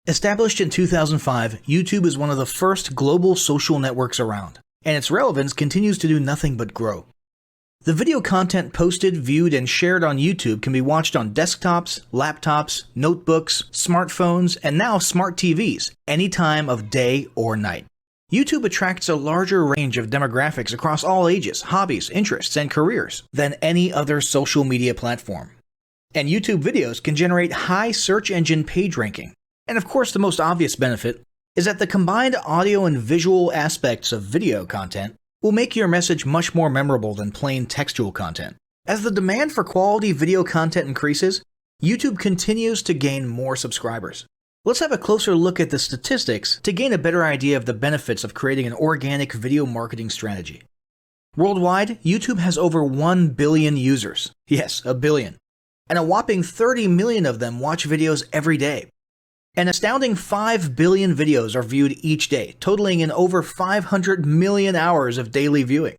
Established in 2005, YouTube is one of the first global social networks around, and its relevance continues to do nothing but grow. The video content posted, viewed, and shared on YouTube can be watched on desktops, laptops, notebooks, smartphones, and now smart TVs, any time of day or night. YouTube attracts a larger range of demographics across all ages, hobbies, interests, and careers than any other social media platform. And YouTube videos can generate high search engine page ranking. And of course, the most obvious benefit is that the combined audio and visual aspects of video content will make your message much more memorable than plain textual content. As the demand for quality video content increases, YouTube continues to gain more subscribers. Let's have a closer look at the statistics to gain a better idea of the benefits of creating an organic video marketing strategy. Worldwide, YouTube has over 1 billion users. Yes, a billion. And a whopping 30 million of them watch videos every day. An astounding 5 billion videos are viewed each day, totaling in over 500 million hours of daily viewing.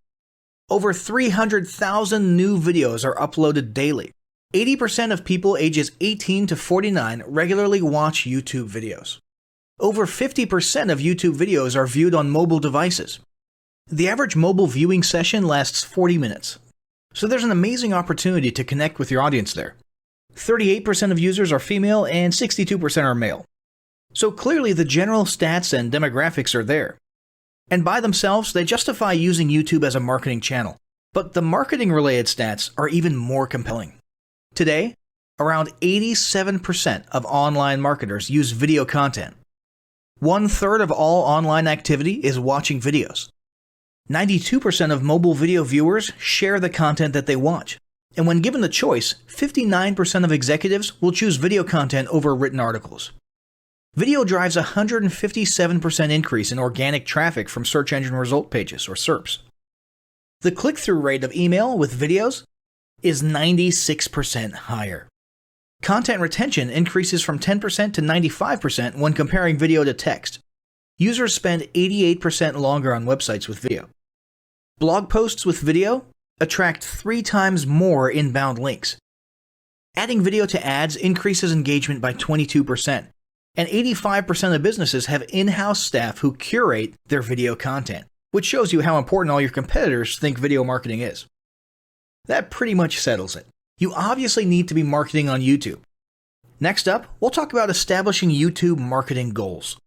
Over 300,000 new videos are uploaded daily. 80% of people ages 18 to 49 regularly watch YouTube videos. Over 50% of YouTube videos are viewed on mobile devices. The average mobile viewing session lasts 40 minutes. So there's an amazing opportunity to connect with your audience there. 38% of users are female and 62% are male. So clearly the general stats and demographics are there. And by themselves, they justify using YouTube as a marketing channel. But the marketing-related stats are even more compelling. Today, around 87% of online marketers use video content. 1/3 of all online activity is watching videos. 92% of mobile video viewers share the content that they watch. And when given the choice, 59% of executives will choose video content over written articles. Video drives a 157% increase in organic traffic from search engine result pages, or SERPs. The click-through rate of email with videos is 96% higher. Content retention increases from 10% to 95% when comparing video to text. Users spend 88% longer on websites with video. Blog posts with video attract 3 times more inbound links. Adding video to ads increases engagement by 22%, and 85% of businesses have in-house staff who curate their video content, which shows you how important all your competitors think video marketing is. That pretty much settles it. You obviously need to be marketing on YouTube. Next up, we'll talk about establishing YouTube marketing goals.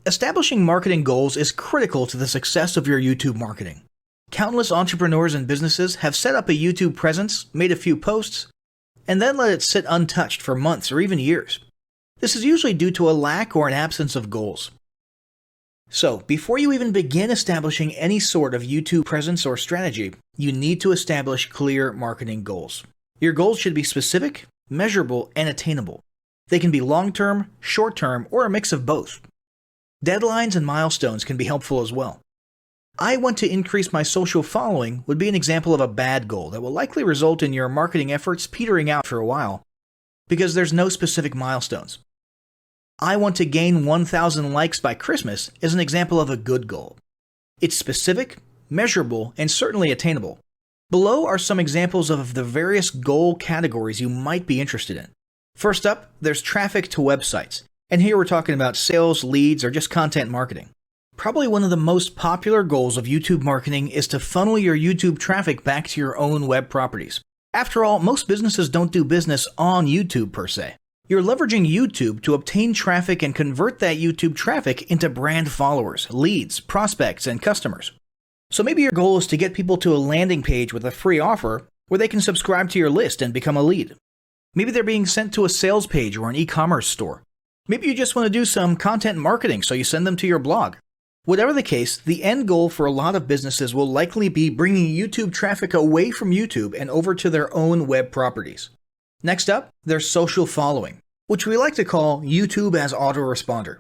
Establishing marketing goals is critical to the success of your YouTube marketing. Countless entrepreneurs and businesses have set up a YouTube presence, made a few posts, and then let it sit untouched for months or even years. This is usually due to a lack or an absence of goals. So, before you even begin establishing any sort of YouTube presence or strategy, you need to establish clear marketing goals. Your goals should be specific, measurable, and attainable. They can be long-term, short-term, or a mix of both. Deadlines and milestones can be helpful as well. I want to increase my social following would be an example of a bad goal that will likely result in your marketing efforts petering out for a while because there's no specific milestones. I want to gain 1,000 likes by Christmas is an example of a good goal. It's specific, measurable, and certainly attainable. Below are some examples of the various goal categories you might be interested in. First up, there's traffic to websites. And here we're talking about sales, leads, or just content marketing. Probably one of the most popular goals of YouTube marketing is to funnel your YouTube traffic back to your own web properties. After all, most businesses don't do business on YouTube per se. You're leveraging YouTube to obtain traffic and convert that YouTube traffic into brand followers, leads, prospects, and customers. So maybe your goal is to get people to a landing page with a free offer where they can subscribe to your list and become a lead. Maybe they're being sent to a sales page or an e-commerce store. Maybe you just want to do some content marketing, so you send them to your blog. Whatever the case, the end goal for a lot of businesses will likely be bringing YouTube traffic away from YouTube and over to their own web properties. Next up, there's social following, which we like to call YouTube as autoresponder.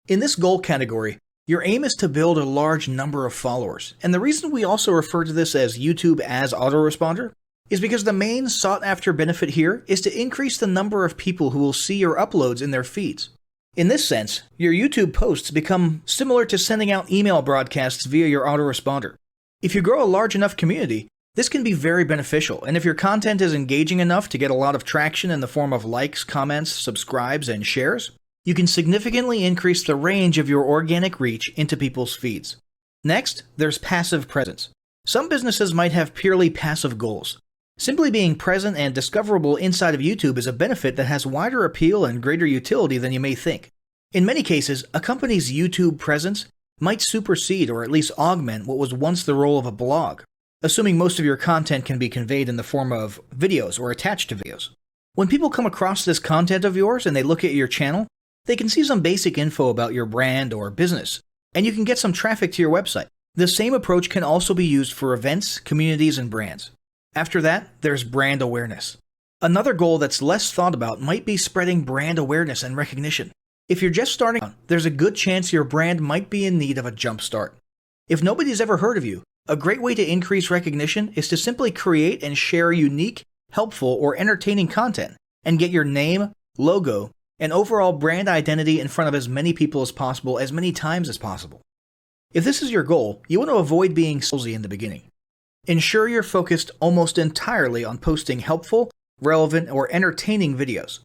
In this goal category, your aim is to build a large number of followers, and the reason we also refer to this as YouTube as autoresponder is because the main sought-after benefit here is to increase the number of people who will see your uploads in their feeds. In this sense, your YouTube posts become similar to sending out email broadcasts via your autoresponder. If you grow a large enough community, this can be very beneficial, and if your content is engaging enough to get a lot of traction in the form of likes, comments, subscribes, and shares, you can significantly increase the range of your organic reach into people's feeds. Next, there's passive presence. Some businesses might have purely passive goals. Simply being present and discoverable inside of YouTube is a benefit that has wider appeal and greater utility than you may think. In many cases, a company's YouTube presence might supersede or at least augment what was once the role of a blog, assuming most of your content can be conveyed in the form of videos or attached to videos. When people come across this content of yours and they look at your channel, they can see some basic info about your brand or business, and you can get some traffic to your website. The same approach can also be used for events, communities, and brands. After that, there's brand awareness. Another goal that's less thought about might be spreading brand awareness and recognition. If you're just starting out, there's a good chance your brand might be in need of a jump start. If nobody's ever heard of you, a great way to increase recognition is to simply create and share unique, helpful, or entertaining content and get your name, logo, and overall brand identity in front of as many people as possible as many times as possible. If this is your goal, you want to avoid being salesy in the beginning. Ensure you're focused almost entirely on posting helpful, relevant, or entertaining videos.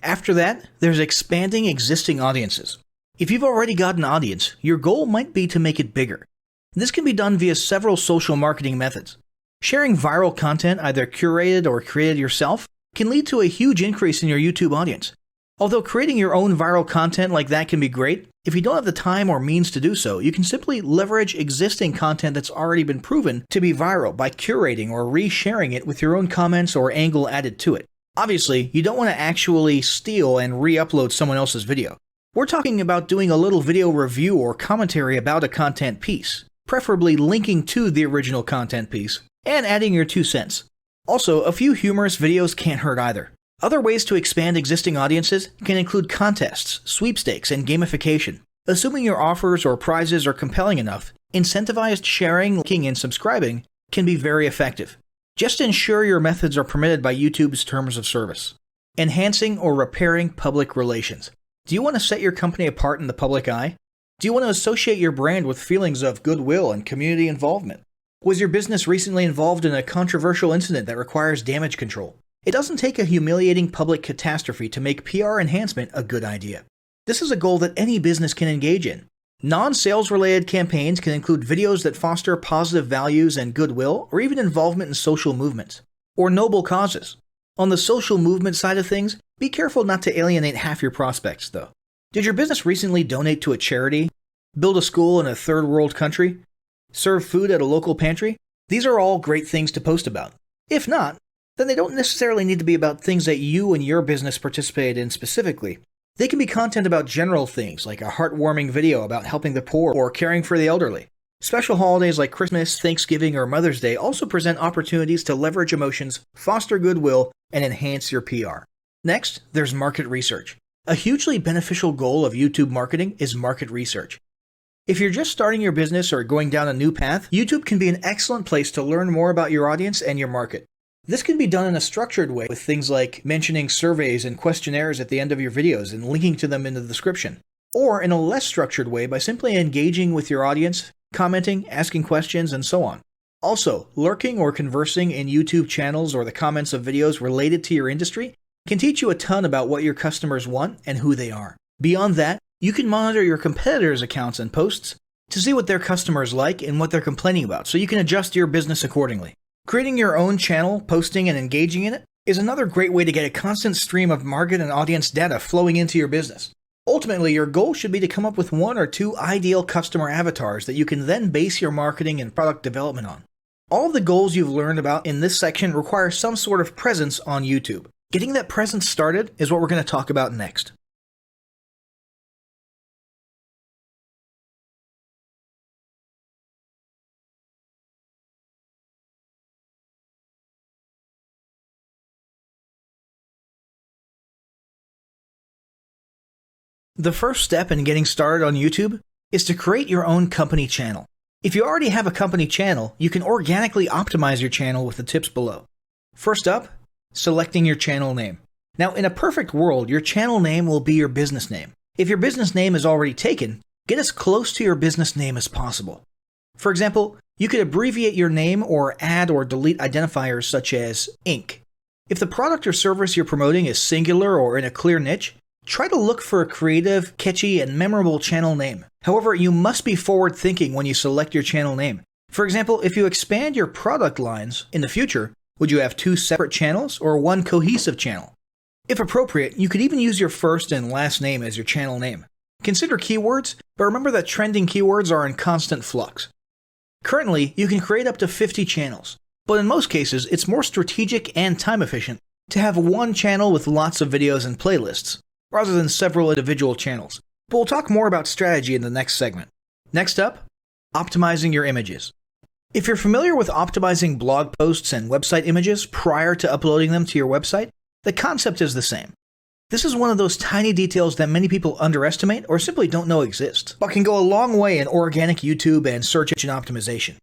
After that, there's expanding existing audiences. If you've already got an audience, your goal might be to make it bigger. This can be done via several social marketing methods. Sharing viral content, either curated or created yourself, can lead to a huge increase in your YouTube audience. Although creating your own viral content like that can be great, if you don't have the time or means to do so, you can simply leverage existing content that's already been proven to be viral by curating or resharing it with your own comments or angle added to it. Obviously, you don't want to actually steal and re-upload someone else's video. We're talking about doing a little video review or commentary about a content piece, preferably linking to the original content piece, and adding your 2 cents. Also, a few humorous videos can't hurt either. Other ways to expand existing audiences can include contests, sweepstakes, and gamification. Assuming your offers or prizes are compelling enough, incentivized sharing, liking, and subscribing can be very effective. Just ensure your methods are permitted by YouTube's terms of service. Enhancing or repairing public relations. Do you want to set your company apart in the public eye? Do you want to associate your brand with feelings of goodwill and community involvement? Was your business recently involved in a controversial incident that requires damage control? It doesn't take a humiliating public catastrophe to make PR enhancement a good idea. This is a goal that any business can engage in. Non-sales related campaigns can include videos that foster positive values and goodwill, or even involvement in social movements, or noble causes. On the social movement side of things, be careful not to alienate half your prospects, though. Did your business recently donate to a charity? Build a school in a third world country? Serve food at a local pantry? These are all great things to post about. If not, then they don't necessarily need to be about things that you and your business participated in specifically. They can be content about general things, like a heartwarming video about helping the poor or caring for the elderly. Special holidays like Christmas, Thanksgiving, or Mother's Day also present opportunities to leverage emotions, foster goodwill, and enhance your PR. Next, there's market research. A hugely beneficial goal of YouTube marketing is market research. If you're just starting your business or going down a new path, YouTube can be an excellent place to learn more about your audience and your market. This can be done in a structured way with things like mentioning surveys and questionnaires at the end of your videos and linking to them in the description, or in a less structured way by simply engaging with your audience, commenting, asking questions, and so on. Also, lurking or conversing in YouTube channels or the comments of videos related to your industry can teach you a ton about what your customers want and who they are. Beyond that, you can monitor your competitors' accounts and posts to see what their customers like and what they're complaining about, so you can adjust your business accordingly. Creating your own channel, posting, and engaging in it is another great way to get a constant stream of market and audience data flowing into your business. Ultimately, your goal should be to come up with 1 or 2 ideal customer avatars that you can then base your marketing and product development on. All of the goals you've learned about in this section require some sort of presence on YouTube. Getting that presence started is what we're going to talk about next. The first step in getting started on YouTube is to create your own company channel. If you already have a company channel, you can organically optimize your channel with the tips below. First up, selecting your channel name. Now, in a perfect world, your channel name will be your business name. If your business name is already taken, get as close to your business name as possible. For example, you could abbreviate your name or add or delete identifiers such as Inc. If the product or service you're promoting is singular or in a clear niche, try to look for a creative, catchy, and memorable channel name. However, you must be forward-thinking when you select your channel name. For example, if you expand your product lines in the future, would you have 2 separate channels or 1 cohesive channel? If appropriate, you could even use your first and last name as your channel name. Consider keywords, but remember that trending keywords are in constant flux. Currently, you can create up to 50 channels, but in most cases, it's more strategic and time efficient to have 1 channel with lots of videos and playlists, rather than several individual channels. But we'll talk more about strategy in the next segment. Next up, optimizing your images. If you're familiar with optimizing blog posts and website images prior to uploading them to your website, the concept is the same. This is one of those tiny details that many people underestimate or simply don't know exist, but can go a long way in organic YouTube and search engine optimization.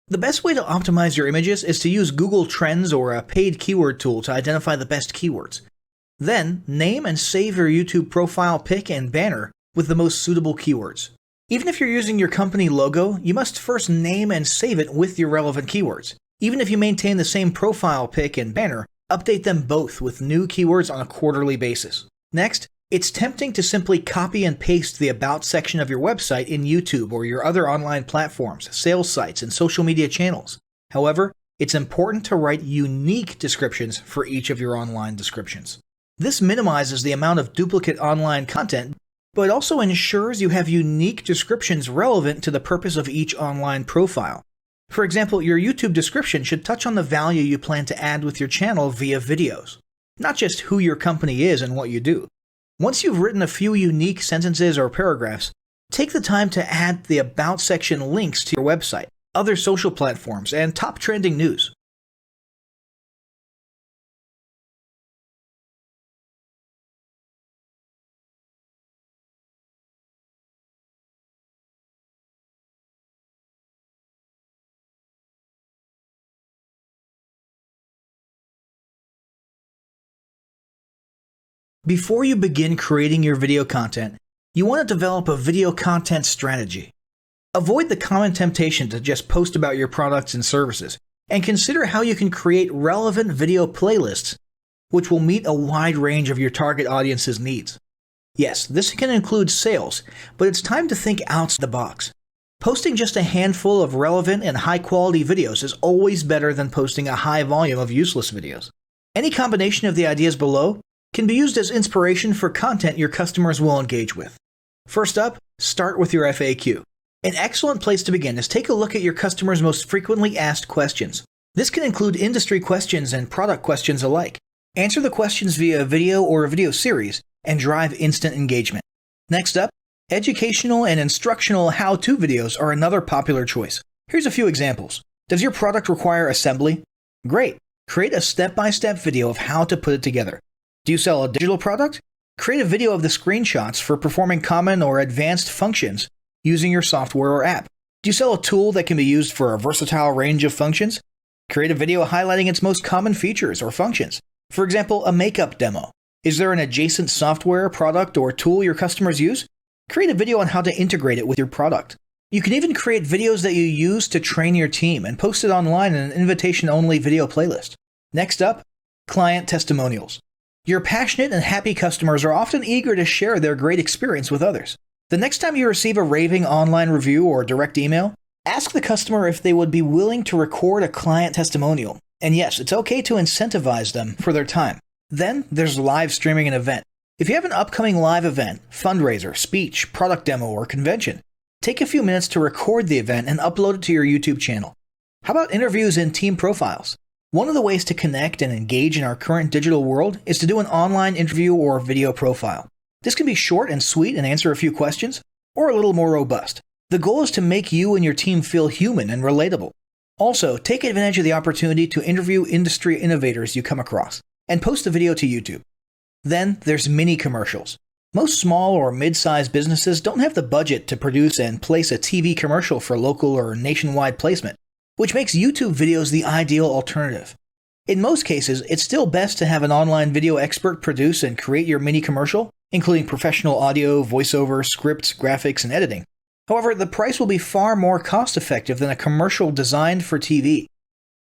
The best way to optimize your images is to use Google Trends or a paid keyword tool to identify the best keywords. Then, name and save your YouTube profile pic and banner with the most suitable keywords. Even if you're using your company logo, you must first name and save it with your relevant keywords. Even if you maintain the same profile pic and banner, update them both with new keywords on a quarterly basis. Next, it's tempting to simply copy and paste the About section of your website in YouTube or your other online platforms, sales sites, and social media channels. However, it's important to write unique descriptions for each of your online descriptions. This minimizes the amount of duplicate online content, but also ensures you have unique descriptions relevant to the purpose of each online profile. For example, your YouTube description should touch on the value you plan to add with your channel via videos, not just who your company is and what you do. Once you've written a few unique sentences or paragraphs, take the time to add the About section links to your website, other social platforms, and top trending news. Before you begin creating your video content, you want to develop a video content strategy. Avoid the common temptation to just post about your products and services, and consider how you can create relevant video playlists which will meet a wide range of your target audience's needs. Yes, this can include sales, but it's time to think outside the box. Posting just a handful of relevant and high-quality videos is always better than posting a high volume of useless videos. Any combination of the ideas below can be used as inspiration for content your customers will engage with. First up, start with your FAQ. An excellent place to begin is take a look at your customers' most frequently asked questions. This can include industry questions and product questions alike. Answer the questions via a video or a video series and drive instant engagement. Next up, educational and instructional how-to videos are another popular choice. Here's a few examples. Does your product require assembly? Great. Create a step-by-step video of how to put it together. Do you sell a digital product? Create a video of the screenshots for performing common or advanced functions using your software or app. Do you sell a tool that can be used for a versatile range of functions? Create a video highlighting its most common features or functions. For example, a makeup demo. Is there an adjacent software, product, or tool your customers use? Create a video on how to integrate it with your product. You can even create videos that you use to train your team and post it online in an invitation-only video playlist. Next up, client testimonials. Your passionate and happy customers are often eager to share their great experience with others. The next time you receive a raving online review or direct email, ask the customer if they would be willing to record a client testimonial. And yes, it's okay to incentivize them for their time. Then there's live streaming an event. If you have an upcoming live event, fundraiser, speech, product demo, or convention, take a few minutes to record the event and upload it to your YouTube channel. How about interviews and team profiles? One of the ways to connect and engage in our current digital world is to do an online interview or video profile. This can be short and sweet and answer a few questions, or a little more robust. The goal is to make you and your team feel human and relatable. Also, take advantage of the opportunity to interview industry innovators you come across, and post a video to YouTube. Then there's mini commercials. Most small or mid-sized businesses don't have the budget to produce and place a TV commercial for local or nationwide placement, which makes YouTube videos the ideal alternative. In most cases, it's still best to have an online video expert produce and create your mini commercial, including professional audio, voiceover, scripts, graphics, and editing. However, the price will be far more cost-effective than a commercial designed for TV.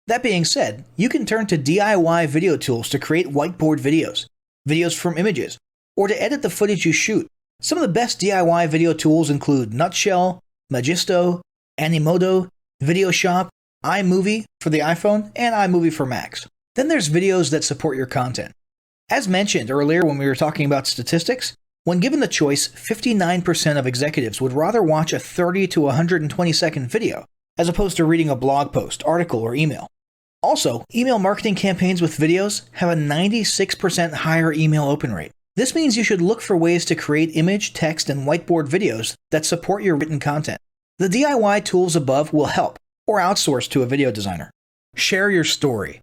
That being said, you can turn to DIY video tools to create whiteboard videos, videos from images, or to edit the footage you shoot. Some of the best DIY video tools include Nutshell, Magisto, Animoto, Videoshop, iMovie for the iPhone, and iMovie for Macs. Then there's videos that support your content. As mentioned earlier when we were talking about statistics, when given the choice, 59% of executives would rather watch a 30 to 120 second video as opposed to reading a blog post, article, or email. Also, email marketing campaigns with videos have a 96% higher email open rate. This means you should look for ways to create image, text, and whiteboard videos that support your written content. The DIY tools above will help, or outsource to a video designer. Share your story.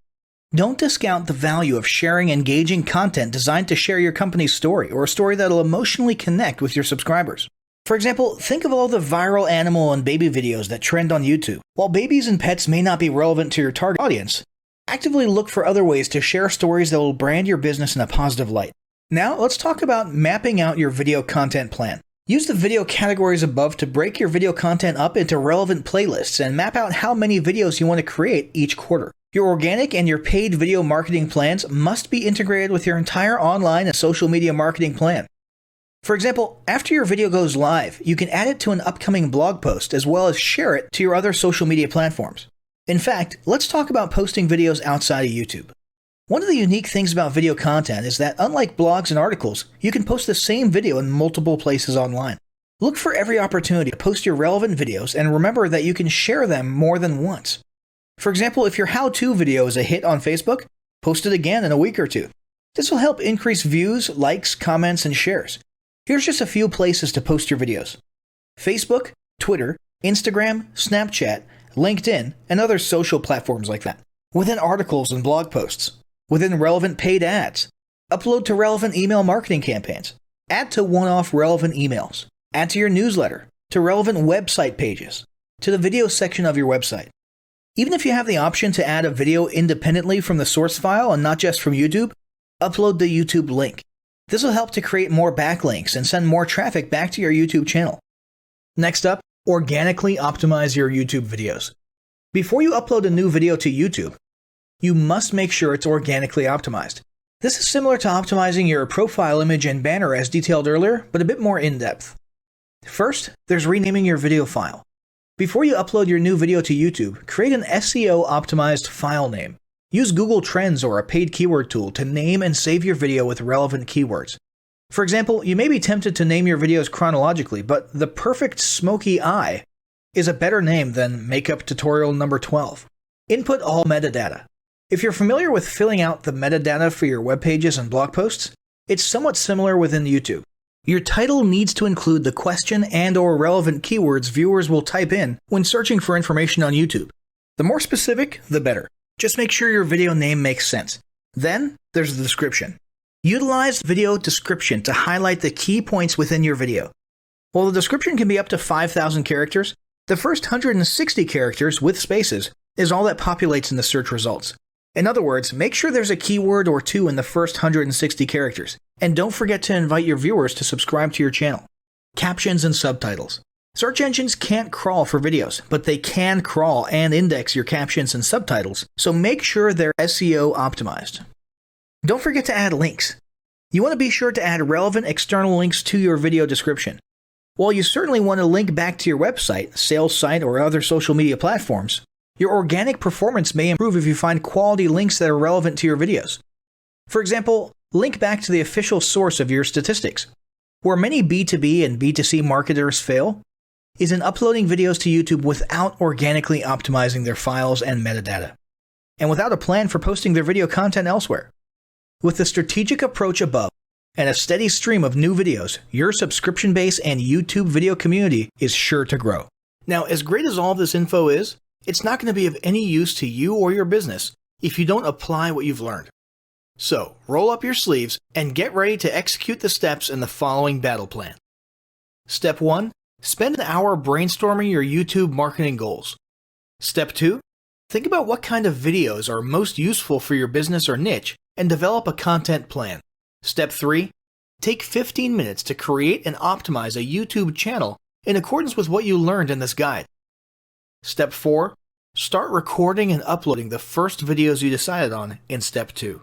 Don't discount the value of sharing engaging content designed to share your company's story, or a story that'll emotionally connect with your subscribers. For example, think of all the viral animal and baby videos that trend on YouTube. While babies and pets may not be relevant to your target audience, actively look for other ways to share stories that will brand your business in a positive light. Now, let's talk about mapping out your video content plan. Use the video categories above to break your video content up into relevant playlists and map out how many videos you want to create each quarter. Your organic and your paid video marketing plans must be integrated with your entire online and social media marketing plan. For example, after your video goes live, you can add it to an upcoming blog post as well as share it to your other social media platforms. In fact, let's talk about posting videos outside of YouTube. One of the unique things about video content is that unlike blogs and articles, you can post the same video in multiple places online. Look for every opportunity to post your relevant videos and remember that you can share them more than once. For example, if your how-to video is a hit on Facebook, post it again in a week or two. This will help increase views, likes, comments, and shares. Here's just a few places to post your videos: Facebook, Twitter, Instagram, Snapchat, LinkedIn, and other social platforms like that. Within articles and blog posts. Within relevant paid ads. Upload to relevant email marketing campaigns. Add to one-off relevant emails. Add to your newsletter. To relevant website pages. To the video section of your website. Even if you have the option to add a video independently from the source file and not just from YouTube, upload the YouTube link. This will help to create more backlinks and send more traffic back to your YouTube channel. Next up, organically optimize your YouTube videos. Before you upload a new video to YouTube, you must make sure it's organically optimized. This is similar to optimizing your profile image and banner as detailed earlier, but a bit more in-depth. First, there's renaming your video file. Before you upload your new video to YouTube, create an SEO-optimized file name. Use Google Trends or a paid keyword tool to name and save your video with relevant keywords. For example, you may be tempted to name your videos chronologically, but the perfect smoky eye is a better name than makeup tutorial number 12. Input all metadata. If you're familiar with filling out the metadata for your web pages and blog posts, it's somewhat similar within YouTube. Your title needs to include the question and/or relevant keywords viewers will type in when searching for information on YouTube. The more specific, the better. Just make sure your video name makes sense. Then, there's the description. Utilize video description to highlight the key points within your video. While the description can be up to 5,000 characters, the first 160 characters with spaces is all that populates in the search results. In other words, make sure there's a keyword or two in the first 160 characters, and don't forget to invite your viewers to subscribe to your channel. Captions and subtitles. Search engines can't crawl for videos, but they can crawl and index your captions and subtitles, so make sure they're SEO optimized. Don't forget to add links. You want to be sure to add relevant external links to your video description. While you certainly want to link back to your website, sales site, or other social media platforms, your organic performance may improve if you find quality links that are relevant to your videos. For example, link back to the official source of your statistics. Where many B2B and B2C marketers fail is in uploading videos to YouTube without organically optimizing their files and metadata, and without a plan for posting their video content elsewhere. With the strategic approach above and a steady stream of new videos, your subscription base and YouTube video community is sure to grow. Now, as great as all this info is, it's not going to be of any use to you or your business if you don't apply what you've learned. So, roll up your sleeves and get ready to execute the steps in the following battle plan. Step 1. Spend an hour brainstorming your YouTube marketing goals. Step 2. Think about what kind of videos are most useful for your business or niche and develop a content plan. Step 3. Take 15 minutes to create and optimize a YouTube channel in accordance with what you learned in this guide. Step 4. Start recording and uploading the first videos you decided on in Step 2.